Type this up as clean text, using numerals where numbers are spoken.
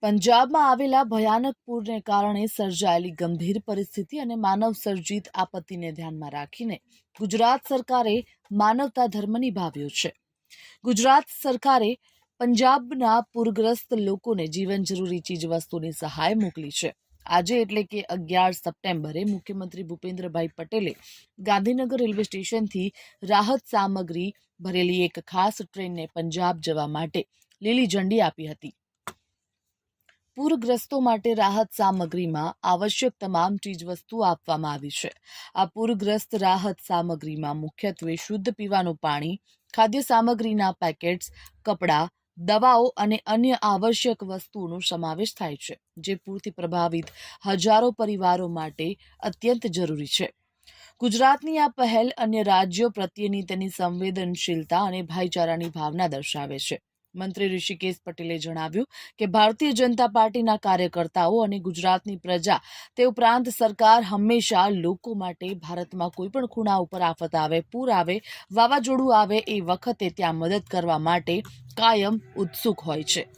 પંજાબમાં આવેલા ભયાનક પૂરને કારણે સર્જાયેલી ગંભીર પરિસ્થિતિ અને માનવ સર્જિત આપત્તિને ધ્યાનમાં રાખીને ગુજરાત સરકારે માનવતા ધર્મ નિભાવ્યો છે. ગુજરાત સરકારે પંજાબના પૂરગ્રસ્ત લોકોને જીવન જરૂરી ચીજવસ્તુની સહાય મોકલી છે. આજે એટલે કે 11 સપ્ટેમ્બરે મુખ્યમંત્રી ભૂપેન્દ્રભાઈ પટેલે ગાંધીનગર રેલવે સ્ટેશનથી રાહત સામગ્રી ભરેલી એક ખાસ ટ્રેનને પંજાબ જવા માટે લીલી ઝંડી આપી હતી. પૂરગ્રસ્તો માટે રાહત સામગ્રીમાં આવશ્યક તમામ ચીજવસ્તુઓ આપવામાં આવી છે. આ પૂરગ્રસ્ત રાહત સામગ્રીમાં મુખ્યત્વે શુદ્ધ પીવાનું પાણી, ખાદ્ય સામગ્રીના પેકેટ્સ, કપડાં, દવાઓ અને અન્ય આવશ્યક વસ્તુઓનો સમાવેશ થાય છે, જે પૂરથી પ્રભાવિત હજારો પરિવારો માટે અત્યંત જરૂરી છે. ગુજરાતની આ પહેલ અન્ય રાજ્યો પ્રત્યેની તેની સંવેદનશીલતા અને ભાઈચારાની ભાવના દર્શાવે છે. મંત્રી ઋષિકેશ પટેલે જણાવ્યું કે ભારતીય જનતા પાર્ટીના કાર્યકર્તાઓ અને ગુજરાતની પ્રજા તે ઉપરાંત સરકાર હંમેશા લોકો માટે ભારતમાં કોઈપણ ખૂણા ઉપર આફત આવે, પૂર આવે, વાવાઝોડું આવે એ વખતે ત્યાં મદદ કરવા માટે કાયમ ઉત્સુક હોય છે.